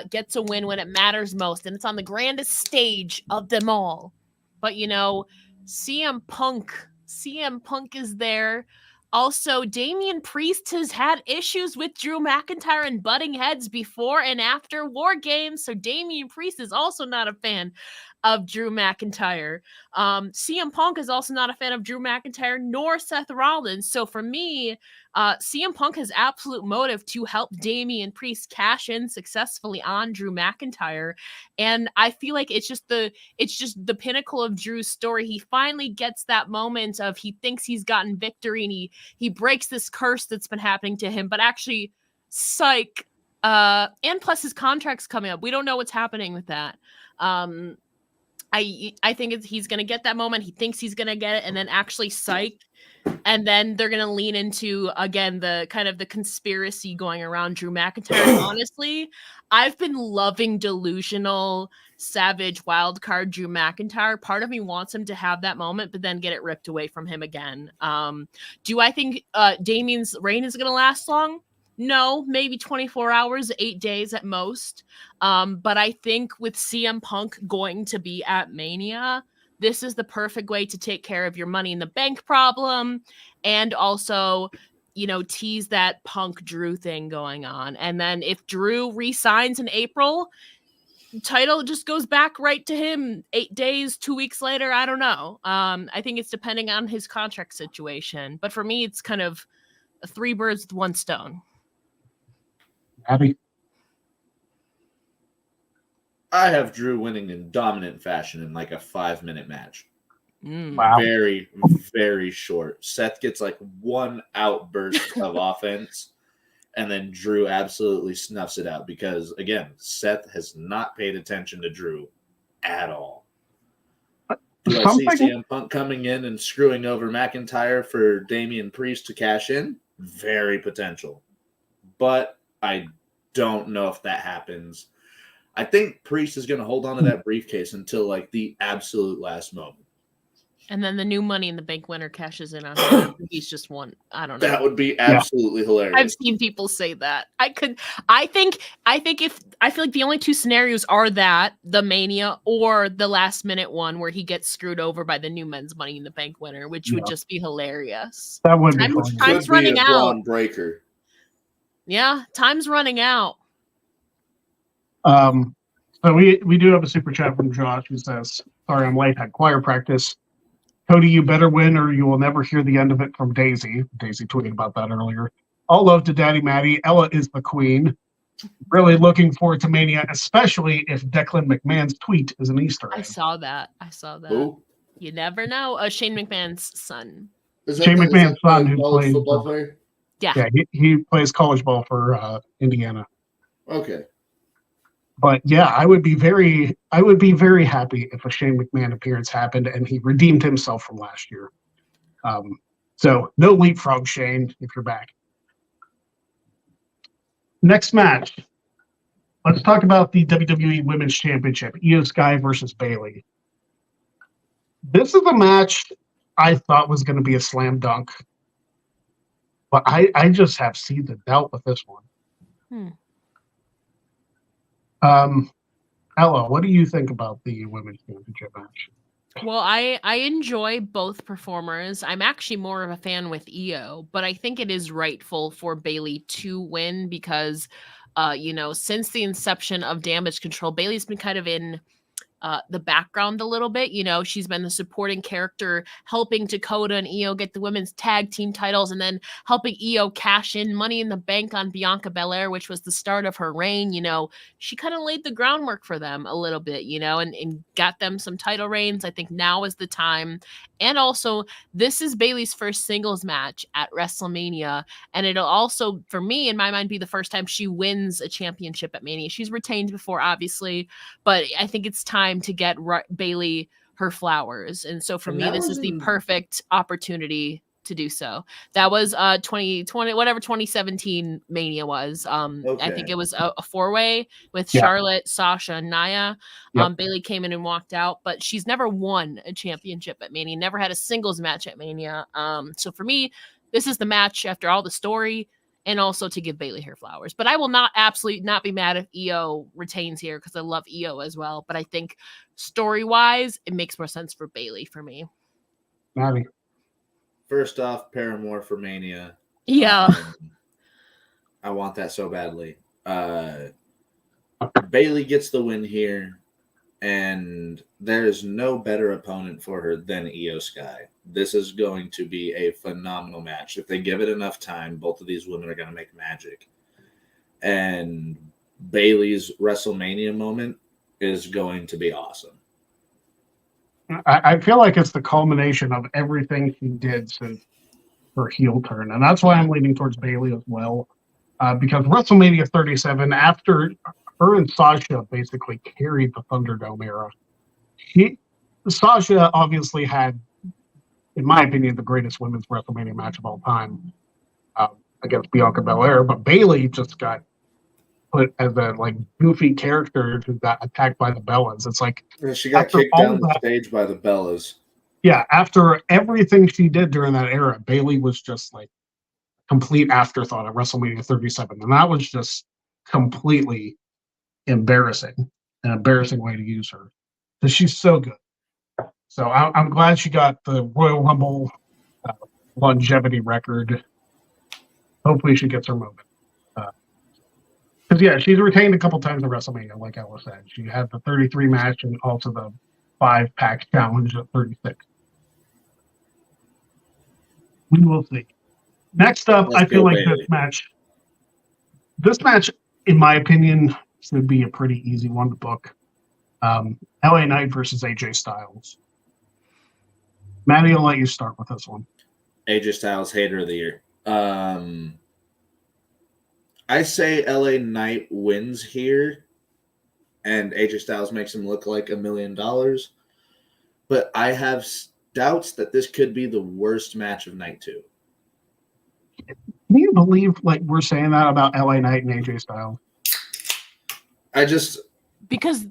gets a win when it matters most, and it's on the grandest stage of them all. But CM Punk is there. Also, Damian Priest has had issues with Drew McIntyre and butting heads before and after War Games, so Damian Priest is also not a fan of Drew McIntyre. CM Punk is also not a fan of Drew McIntyre nor Seth Rollins. So for me, CM Punk has absolute motive to help Damian Priest cash in successfully on Drew McIntyre. And I feel like it's just the pinnacle of Drew's story. He finally gets that moment of he thinks he's gotten victory and he breaks this curse that's been happening to him, but actually, psych. And plus his contract's coming up. We don't know what's happening with that. I think he's going to get that moment. He thinks he's going to get it, and then actually psych. And then they're going to lean into, again, the kind of the conspiracy going around Drew McIntyre. And honestly, I've been loving delusional, savage, wildcard Drew McIntyre. Part of me wants him to have that moment, but then get it ripped away from him again. Do I think Damian's reign is going to last long? No, maybe 24 hours, 8 days at most. But I think with CM Punk going to be at Mania, this is the perfect way to take care of your Money in the Bank problem and also, tease that Punk Drew thing going on. And then if Drew re-signs in April, title just goes back right to him 8 days, 2 weeks later. I don't know. I think it's depending on his contract situation. But for me, it's kind of 3 birds with 1 stone. Abby? I have Drew winning in dominant fashion in like a 5-minute match. Wow. Very, very short. Seth gets like 1 outburst of offense, and then Drew absolutely snuffs it out because, again, Seth has not paid attention to Drew at all. Do I see CM Punk coming in and screwing over McIntyre for Damian Priest to cash in? Very potential. But I don't know if that happens. I think Priest is going to hold on to that briefcase until like the absolute last moment. And then the new Money in the Bank winner cashes in on him. He's just one. I don't know. That would be absolutely hilarious. I've seen people say that. I feel like the only 2 scenarios are that the Mania or the last minute one where he gets screwed over by the new men's Money in the Bank winner, which would just be hilarious. That would be time's running out. Breaker. Yeah, time's running out. So we do have a super chat from Josh who says, "Sorry, I'm late. Had choir practice. Cody, you better win or you will never hear the end of it from Daisy." Daisy tweeted about that earlier. All love to Daddy Matty. Ella is the queen. Really looking forward to Mania, especially if Declan McMahon's tweet is an Easter egg. I saw that. Who? You never know. Shane McMahon's son. Shane McMahon's son who plays football player? Yeah, he plays college ball for Indiana. Okay. But yeah, I would be very happy if a Shane McMahon appearance happened and he redeemed himself from last year. So no leapfrog, Shane, if you're back. Next match. Let's talk about the WWE Women's Championship, Io Sky versus Bayley. This is a match I thought was going to be a slam dunk. But I just have seeds of doubt with this one. Ella, what do you think about the women's championship match? Well, I enjoy both performers. I'm actually more of a fan with Io, but I think it is rightful for Bayley to win because, since the inception of Damage Control, Bayley's been kind of in the background a little bit. She's been the supporting character, helping Dakota and Io get the women's tag team titles, and then helping Io cash in Money in the Bank on Bianca Belair, which was the start of her reign. She kind of laid the groundwork for them a little bit, and got them some title reigns. I think now is the time. And also, this is Bayley's first singles match at WrestleMania. And it'll also, for me, in my mind, be the first time she wins a championship at Mania. She's retained before, obviously, but I think it's time to get Bayley her flowers. And so for me, this is the perfect opportunity to do so. That was 2020, whatever 2017 Mania was. I think it was a 4-way with Charlotte, Sasha, and Nia. Bayley came in and walked out, but she's never won a championship at Mania, never had a singles match at Mania. So for me, this is the match after all the story, and also to give Bayley her flowers. But I will absolutely not be mad if Io retains here because I love Io as well. But I think story-wise, it makes more sense for Bayley for me. Matty. First off, Paramore for Mania. Yeah. I want that so badly. Bayley gets the win here, and there is no better opponent for her than Io Sky. This is going to be a phenomenal match. If they give it enough time, both of these women are going to make magic. And Bayley's WrestleMania moment is going to be awesome. I feel like it's the culmination of everything she did since her heel turn. And that's why I'm leaning towards Bayley as well. Because WrestleMania 37, after her and Sasha basically carried the Thunderdome era, Sasha obviously had, in my opinion, the greatest women's WrestleMania match of all time against Bianca Belair. But Bayley just got put as a goofy character who got attacked by the Bellas. It's like she got kicked down the stage by the Bellas. Yeah, after everything she did during that era, Bayley was just like a complete afterthought at WrestleMania 37, and that was just completely embarrassing, an embarrassing way to use her because she's so good. So I'm glad she got the Royal Rumble longevity record. Hopefully, she gets her moment. Because, she's retained a couple times at WrestleMania, like Ella said. She had the 33 match and also the 5-pack challenge at 36. We will see. Next up, I feel like this match, in my opinion, should be a pretty easy one to book. LA Knight versus AJ Styles. Matty, I'll let you start with this one. AJ Styles, hater of the year. I say LA Knight wins here, and AJ Styles makes him look like $1 million. But I have doubts that this could be the worst match of night 2. Can you believe we're saying that about LA Knight and AJ Styles? Because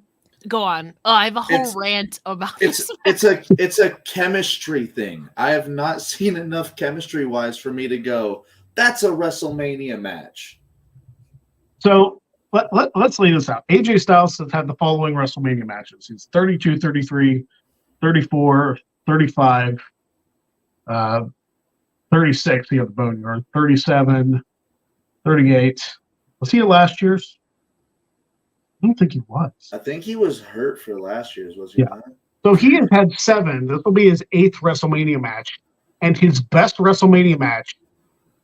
go on. I have a whole rant about this. It's a chemistry thing. I have not seen enough chemistry wise for me to go, that's a WrestleMania match. So let's lay this out. AJ Styles has had the following WrestleMania matches. He's 32, 33, 34, 35, 36. He had the Boneyard. 37, 38. Was he at last year's? I don't think he was. I think he was hurt for last year's, was he not? So he has had 7. This will be his 8th WrestleMania match. And his best WrestleMania match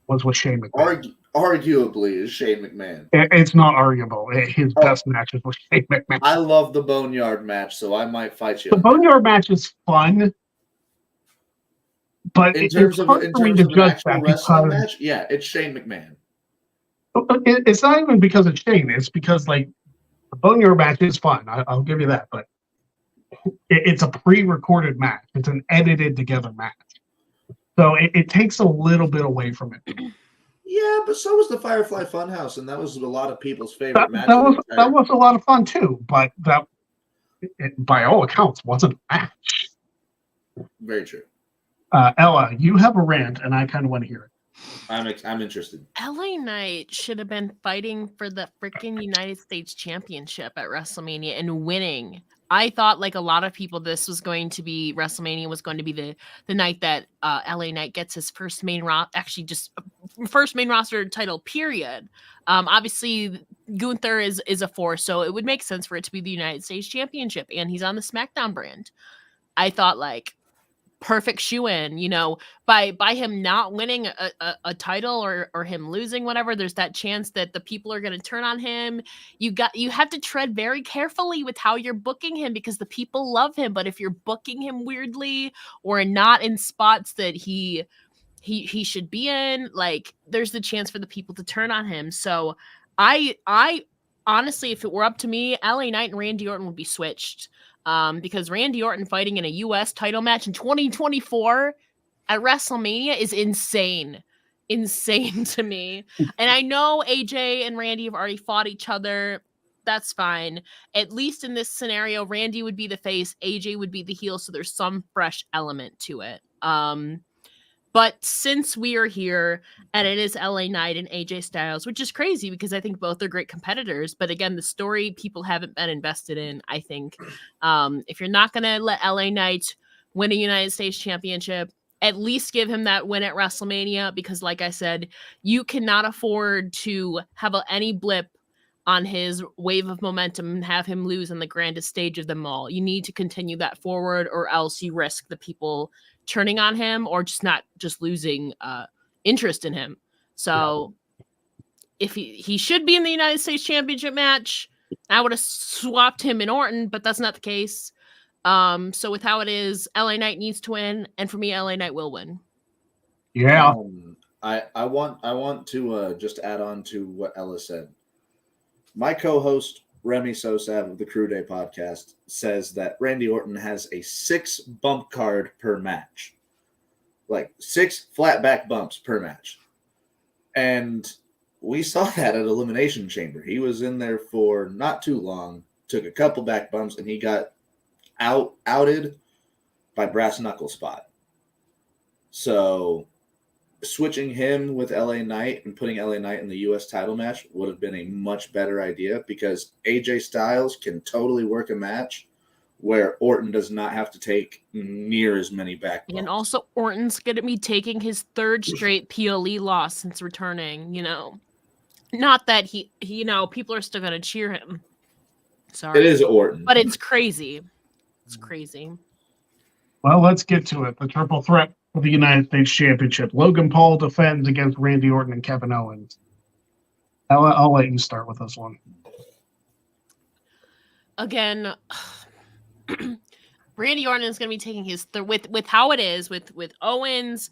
was with Shane McMahon. Arguably is Shane McMahon. It's not arguable. His best match is with Shane McMahon. I love the Boneyard match, so I might fight you. The Boneyard match is fun, but in terms of an actual wrestling match, it's Shane McMahon. It's not even because it's Shane. It's because the Boneyard match is fun. I'll give you that, but it's a pre-recorded match. It's an edited together match, so it takes a little bit away from it. Yeah, but so was the Firefly Funhouse, and that was a lot of people's favorite match. That was a lot of fun too, but that, by all accounts, wasn't a match. Very true. Ella, you have a rant, and I kind of want to hear it. I'm interested. LA Knight should have been fighting for the freaking United States Championship at WrestleMania and winning. I thought, like a lot of people, WrestleMania was going to be the night that LA Knight gets his first main roster title, period. Obviously, Gunther is a force, so it would make sense for it to be the United States Championship, and he's on the SmackDown brand. I thought, like, perfect shoe-in, by him not winning a title or him losing whatever, there's that chance that the people are going to turn on him. You have to tread very carefully with how you're booking him, because the people love him, but if you're booking him weirdly or not in spots that he should be in, like, there's the chance for the people to turn on him. So I honestly, if it were up to me, LA Knight and Randy Orton would be switched. Because Randy Orton fighting in a U.S. title match in 2024 at WrestleMania is insane to me. And I know AJ and Randy have already fought each other. That's fine. At least in this scenario, Randy would be the face, AJ would be the heel, so there's some fresh element to it. But since we are here and it is LA Knight and AJ Styles, which is crazy because I think both are great competitors. But again, the story people haven't been invested in, I think. If you're not going to let LA Knight win a United States Championship, at least give him that win at WrestleMania, because like I said, you cannot afford to have any blip on his wave of momentum and have him lose on the grandest stage of them all. You need to continue that forward, or else you risk the people turning on him or just losing interest in him. So if he should be in the United States Championship match, I would have swapped him in Orton, but that's not the case. So with how it is, LA Knight needs to win, and for me, LA Knight will win. Yeah. I want to just add on to what Ella said. My co-host Remy Sosa of the Crew Day podcast says that Randy Orton has a 6 bump card per match. Like 6 flat back bumps per match. And we saw that at Elimination Chamber. He was in there for not too long, took a couple back bumps, and he got outed by Brass Knuckle Spot. So switching him with LA Knight and putting LA Knight in the U.S. title match would have been a much better idea, because AJ Styles can totally work a match where Orton does not have to take near as many back bumps. And also, Orton's going to be taking his 3rd straight PLE loss since returning, Not that he people are still going to cheer him. Sorry. It is Orton. But it's crazy. It's crazy. Well, let's get to it. The triple threat for the United States Championship. Logan Paul defends against Randy Orton and Kevin Owens. I'll let you start with this one. Again, Randy Orton is going to be taking his with how it is with Owens,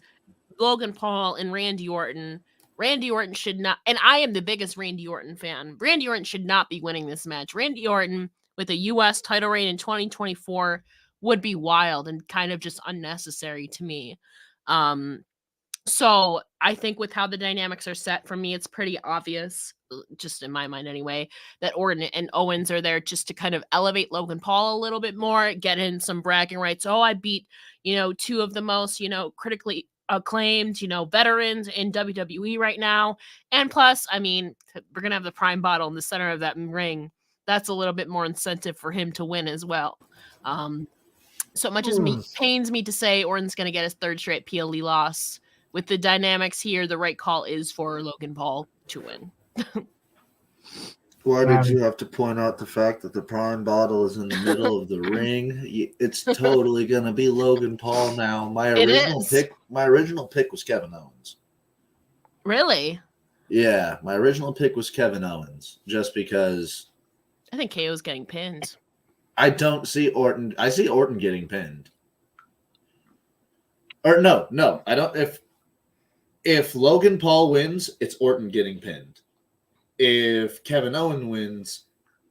Logan Paul, and Randy Orton. Randy Orton should not, and I am the biggest Randy Orton fan. Randy Orton should not be winning this match. Randy Orton with a U.S. title reign in 2024 would be wild and kind of just unnecessary to me. So I think with how the dynamics are set, for me, it's pretty obvious, just in my mind anyway, that Orton and Owens are there just to kind of elevate Logan Paul a little bit more, get in some bragging rights. Oh, I beat, 2 of the most, critically acclaimed, veterans in WWE right now. And plus, I mean, we're going to have the prime bottle in the center of that ring. That's a little bit more incentive for him to win as well. So much as pains me to say Orton's going to get his 3rd straight PLE loss, with the dynamics here, the right call is for Logan Paul to win. Why did you have to point out the fact that the prime bottle is in the middle of the ring? It's totally going to be Logan Paul now. My original pick was Kevin Owens. Really? Yeah, my original pick was Kevin Owens, just because I think KO's getting pinned. I don't see Orton. I see Orton getting pinned. Or no, I don't. If Logan Paul wins, it's Orton getting pinned. If Kevin Owens wins,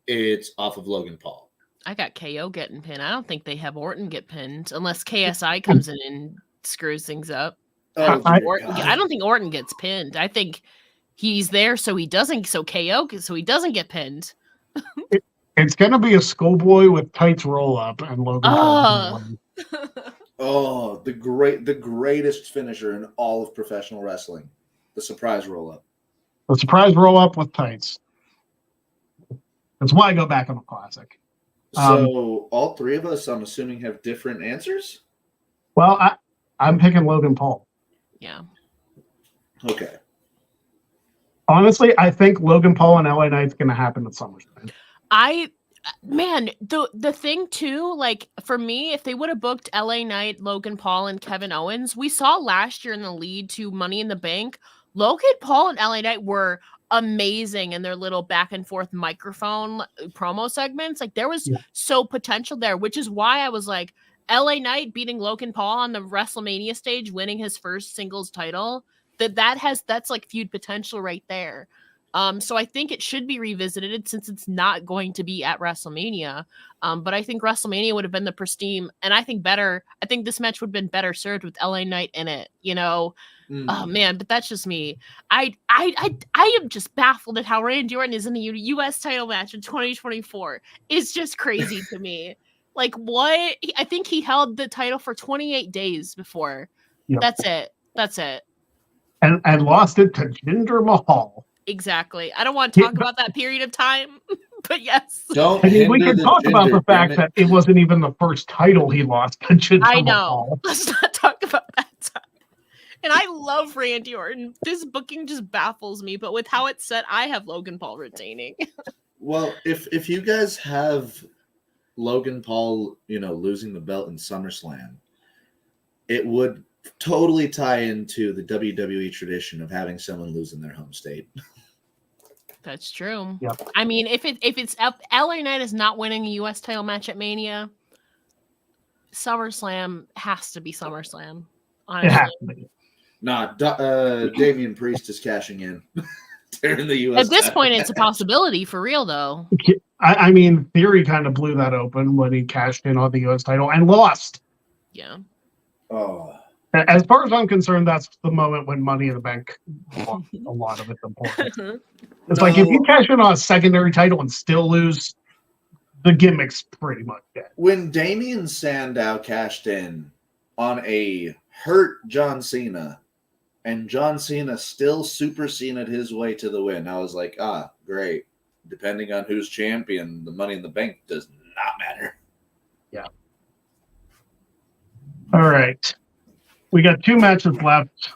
it's off of Logan Paul. I got KO getting pinned. I don't think they have Orton get pinned unless KSI comes in and screws things up. I don't think Orton gets pinned. I think he's there so he doesn't get pinned. It's going to be a schoolboy with tights roll up and Logan Paul. Oh, the greatest finisher in all of professional wrestling. The surprise roll-up. The surprise roll-up with tights. That's why I go back on the classic. So all three of us, I'm assuming, have different answers? Well, I'm picking Logan Paul. Yeah. Okay. Honestly, I think Logan Paul and LA Knight's going to happen at SummerSlam. The thing too, like for me, if they would have booked LA Knight, Logan Paul, and Kevin Owens, we saw last year in the lead to Money in the Bank, Logan Paul and LA Knight were amazing in their little back and forth microphone promo segments. Like there was so potential there, which is why I was like, LA Knight beating Logan Paul on the WrestleMania stage, winning his first singles title, that's like feud potential right there. So I think it should be revisited since it's not going to be at WrestleMania. But I think WrestleMania would have been the pristine, and I think this match would have been better served with LA Knight in it, you know. Oh man, but that's just me. I am just baffled at how Randy Orton is in the US title match in 2024. It's just crazy to me. Like what? I think he held the title for 28 days before. Yep. That's it. And lost it to Jinder Mahal. Exactly. I don't want to talk about that period of time, but yes. We can talk about the fact that it wasn't even the first title he lost to Jinder Mahal. Let's not talk about that time. And I love Randy Orton. This booking just baffles me, but with how it's set, I have Logan Paul retaining. Well, if you guys have Logan Paul, losing the belt in SummerSlam, it would totally tie into the WWE tradition of having someone lose in their home state. That's true. Yep. I mean, if it's LA Knight is not winning a US title match at Mania, SummerSlam has to be SummerSlam. Honestly. It has to be. Nah, Damian Priest is cashing in. They're in the US. At this point, it's a possibility for real, though. I mean, Theory kind of blew that open when he cashed in on the US title and lost. Yeah. Oh. As far as I'm concerned, that's the moment when Money in the Bank lost a lot of its importance. It's like if you cash in on a secondary title and still lose, the gimmick's pretty much dead. When Damian Sandow cashed in on a hurt John Cena, and John Cena still Super Cena'd his way to the win, I was like, great. Depending on who's champion, the Money in the Bank does not matter. Yeah. All right. We got 2 matches left.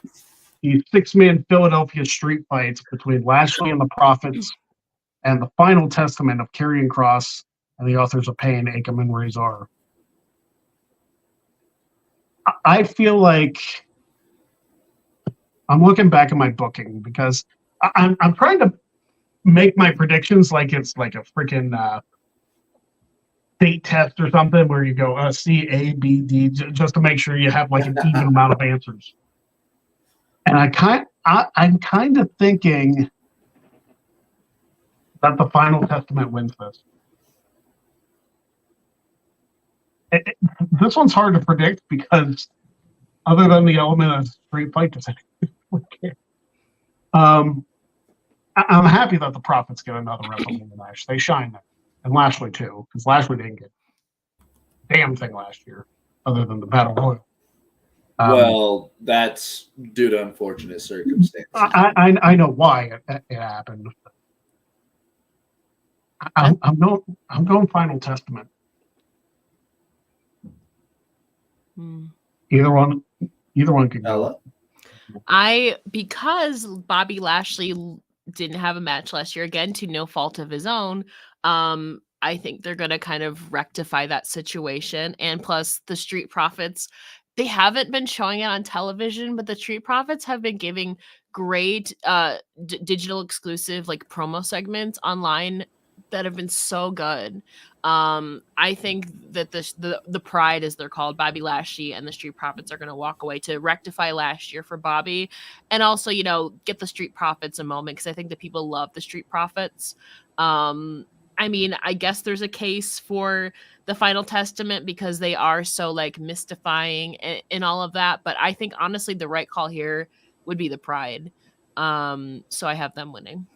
The 6-man Philadelphia street fights between Lashley and the Prophets, and the final testament of Karrion Kross and the authors of Pain, Akam and Razor. I feel like I'm looking back at my booking because I'm trying to make my predictions like it's like a freaking date test or something where you go C, A, B, D, just to make sure you have like an even amount of answers. And I'm kind of thinking that the final testament wins this. This one's hard to predict because other than the element of street fight, I'm happy that the Prophets get another WrestleMania match. They shine there. And Lashley too, because Lashley didn't get a damn thing last year other than the Battle Royal. Well, that's due to unfortunate circumstances. I know why it happened. I'm going Final Testament. Either one can go. Because Bobby Lashley didn't have a match last year, again to no fault of his own. I think they're going to kind of rectify that situation. And plus the Street Profits, they haven't been showing it on television, but the Street Profits have been giving great digital exclusive like promo segments online that have been so good. I think that the Pride, as they're called, Bobby Lashley and the Street Profits are going to walk away to rectify last year for Bobby, and also get the Street Profits a moment because I think that people love the Street Profits. I mean, I guess there's a case for the Final Testament because they are so like mystifying and all of that, but I think honestly the right call here would be the Pride. So I have them winning.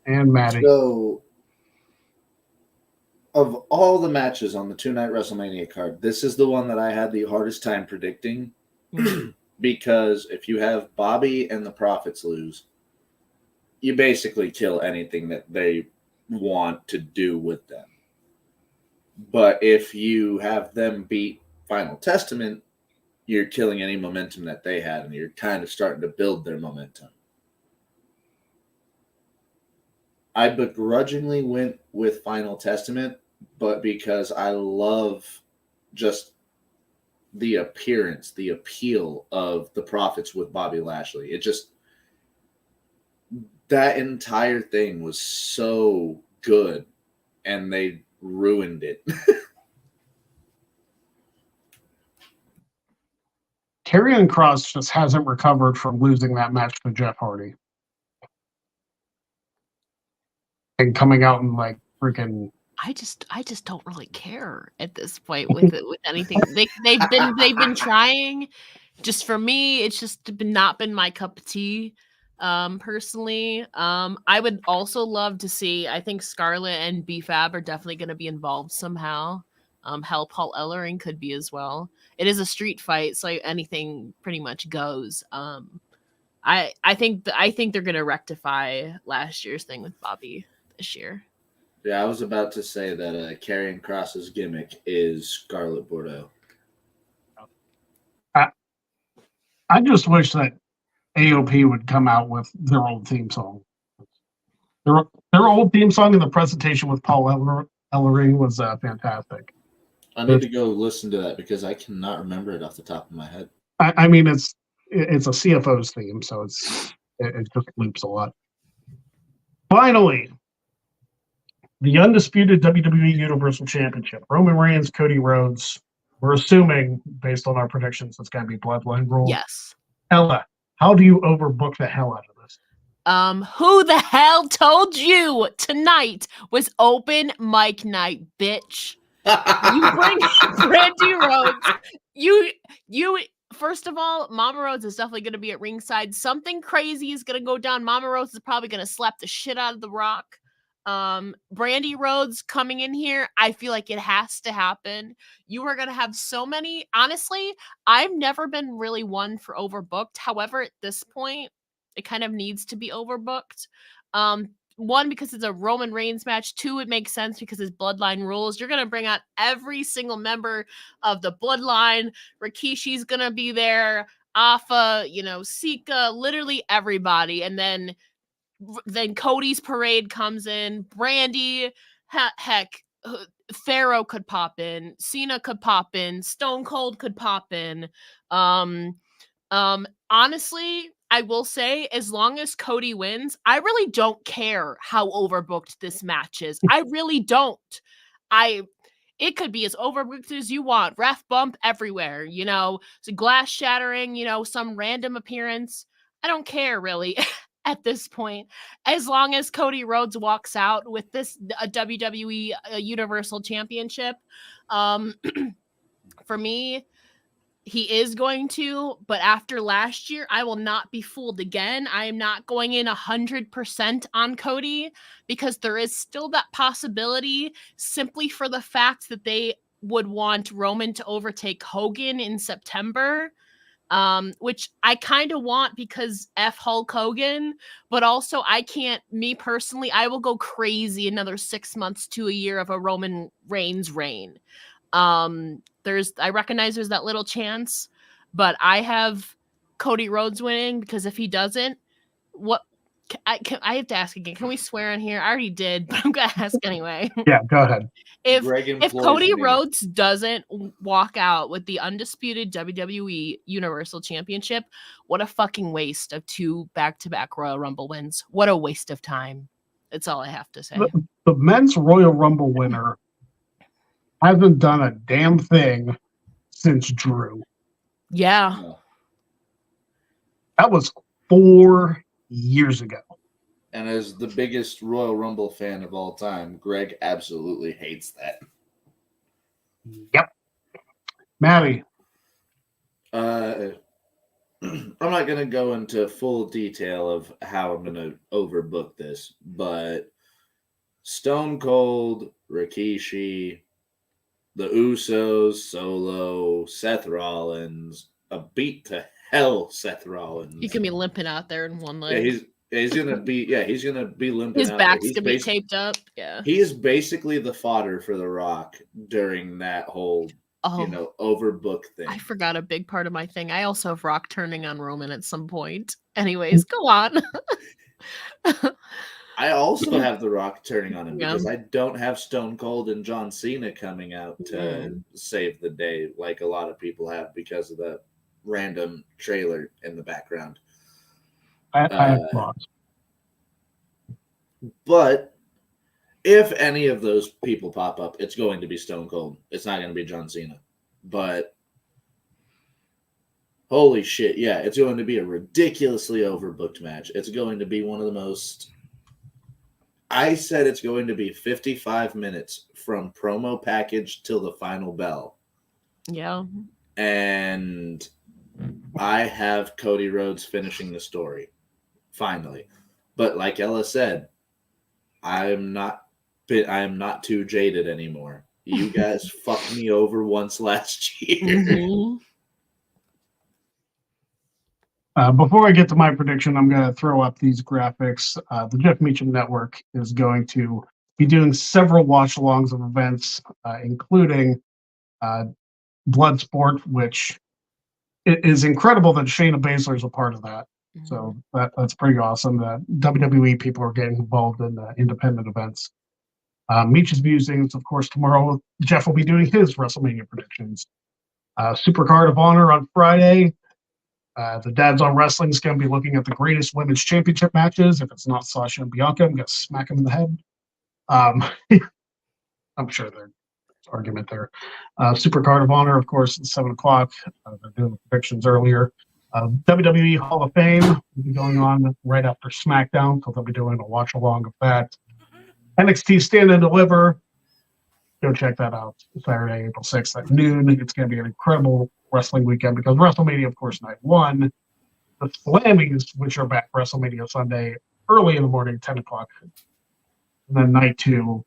And Matty. So, of all the matches on the 2-night WrestleMania card, this is the one that I had the hardest time predicting Because if you have Bobby and the Profits lose, you basically kill anything that they want to do with them. But if you have them beat Final Testament, you're killing any momentum that they had, and you're kind of starting to build their momentum. I begrudgingly went with Final Testament, but because I love just the appearance, the appeal of the Profits with Bobby Lashley. It just, that entire thing was so good, and they ruined it. Karrion Kross just hasn't recovered from losing that match to Jeff Hardy. And coming out and like freaking, I just don't really care at this point with anything. They've been trying. Just for me, it's just not been my cup of tea. Personally, I would also love to see. I think Scarlett and B-Fab are definitely going to be involved somehow. Hell, Paul Ellering could be as well. It is a street fight, so anything pretty much goes. I think they're going to rectify last year's thing with Bobby this year. Yeah, I was about to say that Karrion Kross's gimmick is Scarlett Bordeaux. I just wish that AOP would come out with their old theme song. Their old theme song and the presentation with Paul Ellering was fantastic. I need to go listen to that because I cannot remember it off the top of my head. I mean, it's a CFO's theme, so it just loops a lot. Finally, the undisputed WWE Universal Championship. Roman Reigns, Cody Rhodes. We're assuming, based on our predictions, it's got to be Bloodline rule. Yes. Ella, how do you overbook the hell out of this? Who the hell told you tonight was open mic night, bitch? You bring Brandy Rhodes. You first of all, Mama Rhodes is definitely going to be at ringside. Something crazy is going to go down. Mama Rhodes is probably going to slap the shit out of The Rock. Brandy Rhodes coming in here, I feel like it has to happen. You are going to have so many. Honestly, I've never been really one for overbooked. However, at this point, it kind of needs to be overbooked. One, because it's a Roman Reigns match. Two, it makes sense because it's Bloodline rules. You're going to bring out every single member of the Bloodline. Rikishi's going to be there. Alpha, Sika, literally everybody. And then Cody's parade comes in. Brandy, heck, Pharaoh could pop in. Cena could pop in. Stone Cold could pop in. Honestly, I will say, as long as Cody wins, I really don't care how overbooked this match is. I really don't. It could be as overbooked as you want. Ref bump everywhere, it's a glass shattering, some random appearance. I don't care really at this point, as long as Cody Rhodes walks out with this WWE Universal Championship. For me, he is going to, but after last year, I will not be fooled again. I am not going in 100% on Cody because there is still that possibility, simply for the fact that they would want Roman to overtake Hogan in September, which I kind of want because F Hulk Hogan, but also I can't, me personally, I will go crazy another 6 months to a year of a Roman Reigns reign. I recognize there's that little chance, but I have Cody Rhodes winning because if he doesn't, I have to ask again. Can we swear in here? I already did, but I'm gonna ask anyway. Yeah, go ahead. If Cody Rhodes doesn't walk out with the undisputed WWE Universal Championship, what a fucking waste of 2 back-to-back Royal Rumble wins. What a waste of time. That's all I have to say. The men's Royal Rumble winner hasn't done a damn thing since Drew. Yeah. That was 4 years ago. And as the biggest Royal Rumble fan of all time, Greg absolutely hates that. Yep. Matty. I'm not going to go into full detail of how I'm going to overbook this, but Stone Cold, Rikishi, the Usos, Solo, Seth Rollins, a beat to hell Seth Rollins. He can be limping out there in one Yeah, leg. he's gonna be limping. His out back's there. gonna be taped up. Yeah. He is basically the fodder for The Rock during that whole overbook thing. I forgot a big part of my thing. I also have Rock turning on Roman at some point. Anyways, go on. I also have The Rock turning on him because I don't have Stone Cold and John Cena coming out to save the day like a lot of people have because of the random trailer in the background. I have thoughts. But if any of those people pop up, it's going to be Stone Cold. It's not going to be John Cena. But holy shit, yeah, it's going to be a ridiculously overbooked match. It's going to be one of the most... I said it's going to be 55 minutes from promo package till the final bell. Yeah. And I have Cody Rhodes finishing the story. Finally. But like Ella said, I am not too jaded anymore. You guys fucked me over once last year. Mm-hmm. Before I get to my prediction, I'm going to throw up these graphics. The Jeff Meacham Network is going to be doing several watch-alongs of events, including Bloodsport, which is incredible that Shayna Baszler is a part of that. Mm-hmm. So that's pretty awesome. The WWE people are getting involved in independent events. Meach's musings, of course, tomorrow. Jeff will be doing his WrestleMania predictions. Supercard of Honor on Friday. The Dads on Wrestling is going to be looking at the greatest women's championship matches. If it's not Sasha and Bianca, I'm going to smack them in the head. I'm sure there's argument there. Supercard of Honor, of course, at 7 o'clock. They're doing the predictions earlier. WWE Hall of Fame will be going on right after SmackDown, so they'll be doing a watch-along of that. NXT Stand and Deliver. Go check that out. Saturday, April 6th at noon. It's going to be an incredible wrestling weekend because WrestleMania, of course, night 1. The Slammies, which are back WrestleMania Sunday, early in the morning, 10 o'clock. And then night 2,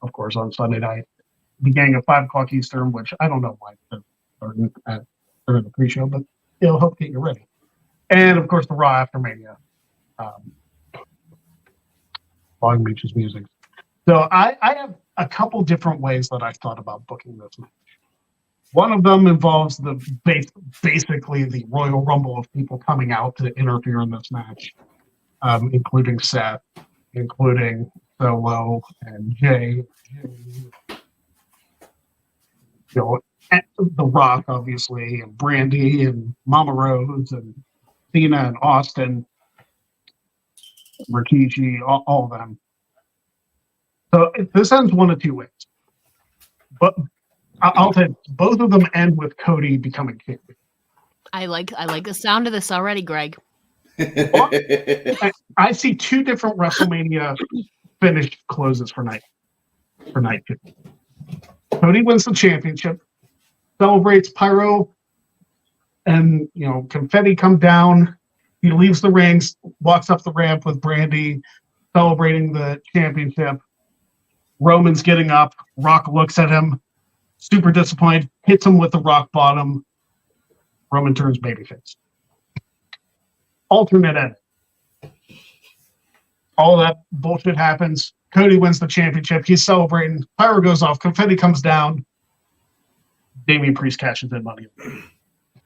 of course, on Sunday night, beginning at 5 o'clock Eastern, which I don't know why they're starting during the pre-show, but it'll help get you ready. And, of course, the Raw After Mania. Long Beach's music. So I have a couple different ways that I thought about booking this match. One of them involves basically the Royal Rumble of people coming out to interfere in this match, including Seth, including Solo and Jay, The Rock, obviously, and Brandy and Mama Rose and Cena and Austin, Rikishi, all of them. So this ends one of two ways. But I'll say both of them end with Cody becoming champion. I like the sound of this already, Greg. Well, I see 2 different WrestleMania finished closes for night 2. Cody wins the championship, celebrates pyro, and confetti come down. He leaves the rings, walks up the ramp with Brandy, celebrating the championship. Roman's getting up. Rock looks at him, super disappointed, hits him with the rock bottom. Roman turns babyface. Alternate end. All that bullshit happens. Cody wins the championship. He's celebrating. Pyro goes off. Confetti comes down. Damian Priest cashes in money.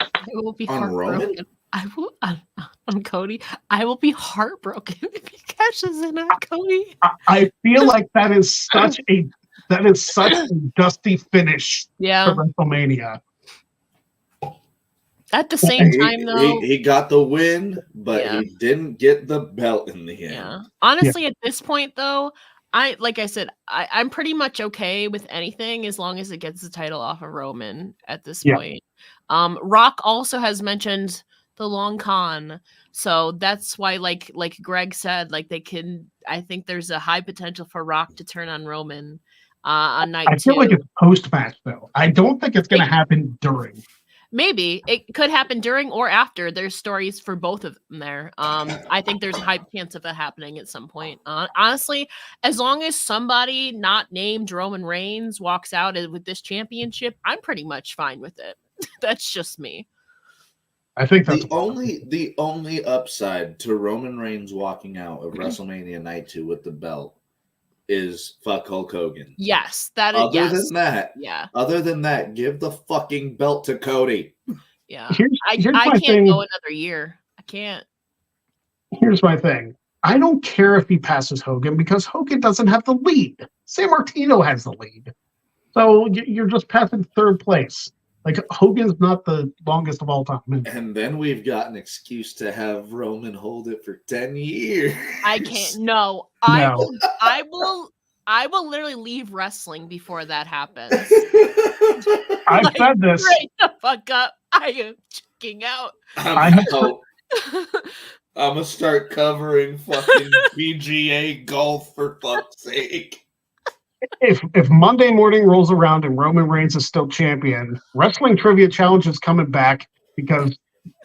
I will be on heartbroken. On Cody. I will be heartbroken if he cashes in on Cody. I feel like that is such a dusty finish for WrestleMania. At the same time, though, he got the win, but he didn't get the belt in the end. Yeah. Honestly, at this point, though, I'm pretty much okay with anything as long as it gets the title off of Roman at this point. Rock also has mentioned the long con, so that's why, like Greg said, I think there's a high potential for Rock to turn on Roman on night 2. I feel like it's post-match, though. I don't think it's going to happen during. Maybe it could happen during or after. There's stories for both of them there. I think there's a high chance of that happening at some point. Honestly, as long as somebody not named Roman Reigns walks out with this championship, I'm pretty much fine with it. That's just me. I think that's the only upside to Roman Reigns walking out of WrestleMania Night 2 with the belt is fuck Hulk Hogan. Yes, that is. Other than that, give the fucking belt to Cody. Yeah, I my can't go another year. I can't. Here's my thing. I don't care if he passes Hogan because Hogan doesn't have the lead. San Martino has the lead. So you're just passing third place. Like, Hogan's not the longest of all time. And then we've got an excuse to have Roman hold it for 10 years. I can't. No. I will literally leave wrestling before that happens. I've said this. Break the fuck up. I am checking out. I'm gonna start covering fucking PGA golf for fuck's sake. If Monday morning rolls around and Roman Reigns is still champion, Wrestling Trivia Challenge is coming back because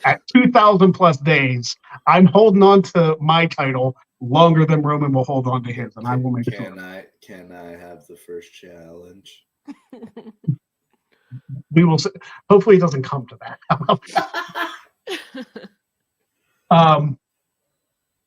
at 2,000 plus days, I'm holding on to my title longer than Roman will hold on to his, and I will make sure. Can I have the first challenge? We will see. Hopefully, it doesn't come to that.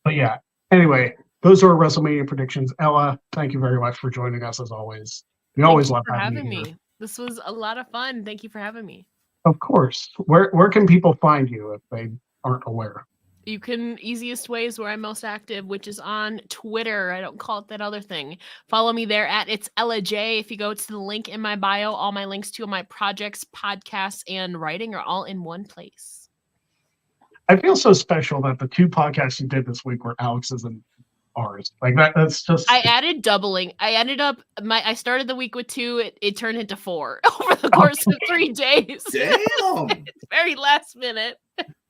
But yeah. Anyway, those are our WrestleMania predictions. Ella, thank you very much for joining us as always. We always love having you. This was a lot of fun. Thank you for having me. Of course. Where can people find you if they aren't aware? You can, easiest way is where I'm most active, which is on Twitter. I don't call it that other thing. Follow me there at It's Ella J. If you go to the link in my bio, all my links to my projects, podcasts, and writing are all in one place. I feel so special that the 2 podcasts you did this week were Alex's and ours. Like that's just. I added doubling. I started the week with 2. It turned into 4 over the course of 3 days. Damn. It's very last minute.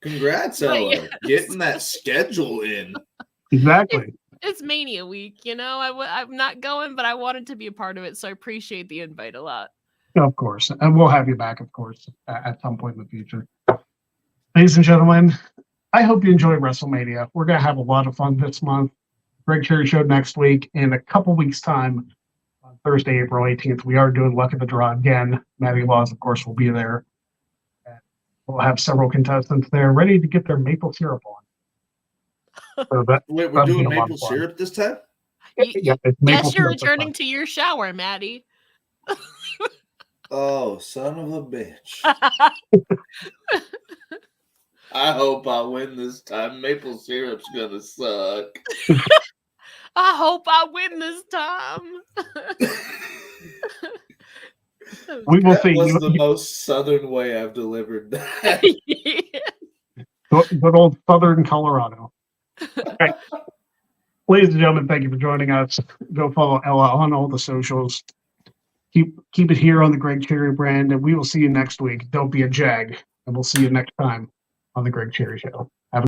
Congrats, Ella. Yes. Getting that schedule in. Exactly. It's Mania week, you know. I'm not going, but I wanted to be a part of it, so I appreciate the invite a lot. Of course. And we'll have you back, of course, at some point in the future. Ladies and gentlemen, I hope you enjoy WrestleMania. We're going to have a lot of fun this month. Greg Cherry Show next week. In a couple weeks' time, on Thursday, April 18th, we are doing Luck of the Draw again. Matty Laws, of course, will be there. We'll have several contestants there ready to get their maple syrup on. So wait, we're doing maple syrup this time? Yes, you're returning to your shower, Matty. Oh, son of a bitch. I hope I win this time. Maple syrup's gonna suck. I hope I win this time. We will see. That was the most southern way I've delivered that. Good old Southern Colorado. Right. Ladies and gentlemen, thank you for joining us. Go follow Ella on all the socials. Keep it here on the Greg Cherry brand, and we will see you next week. Don't be a jag, and we'll see you next time on the Greg Cherry Show.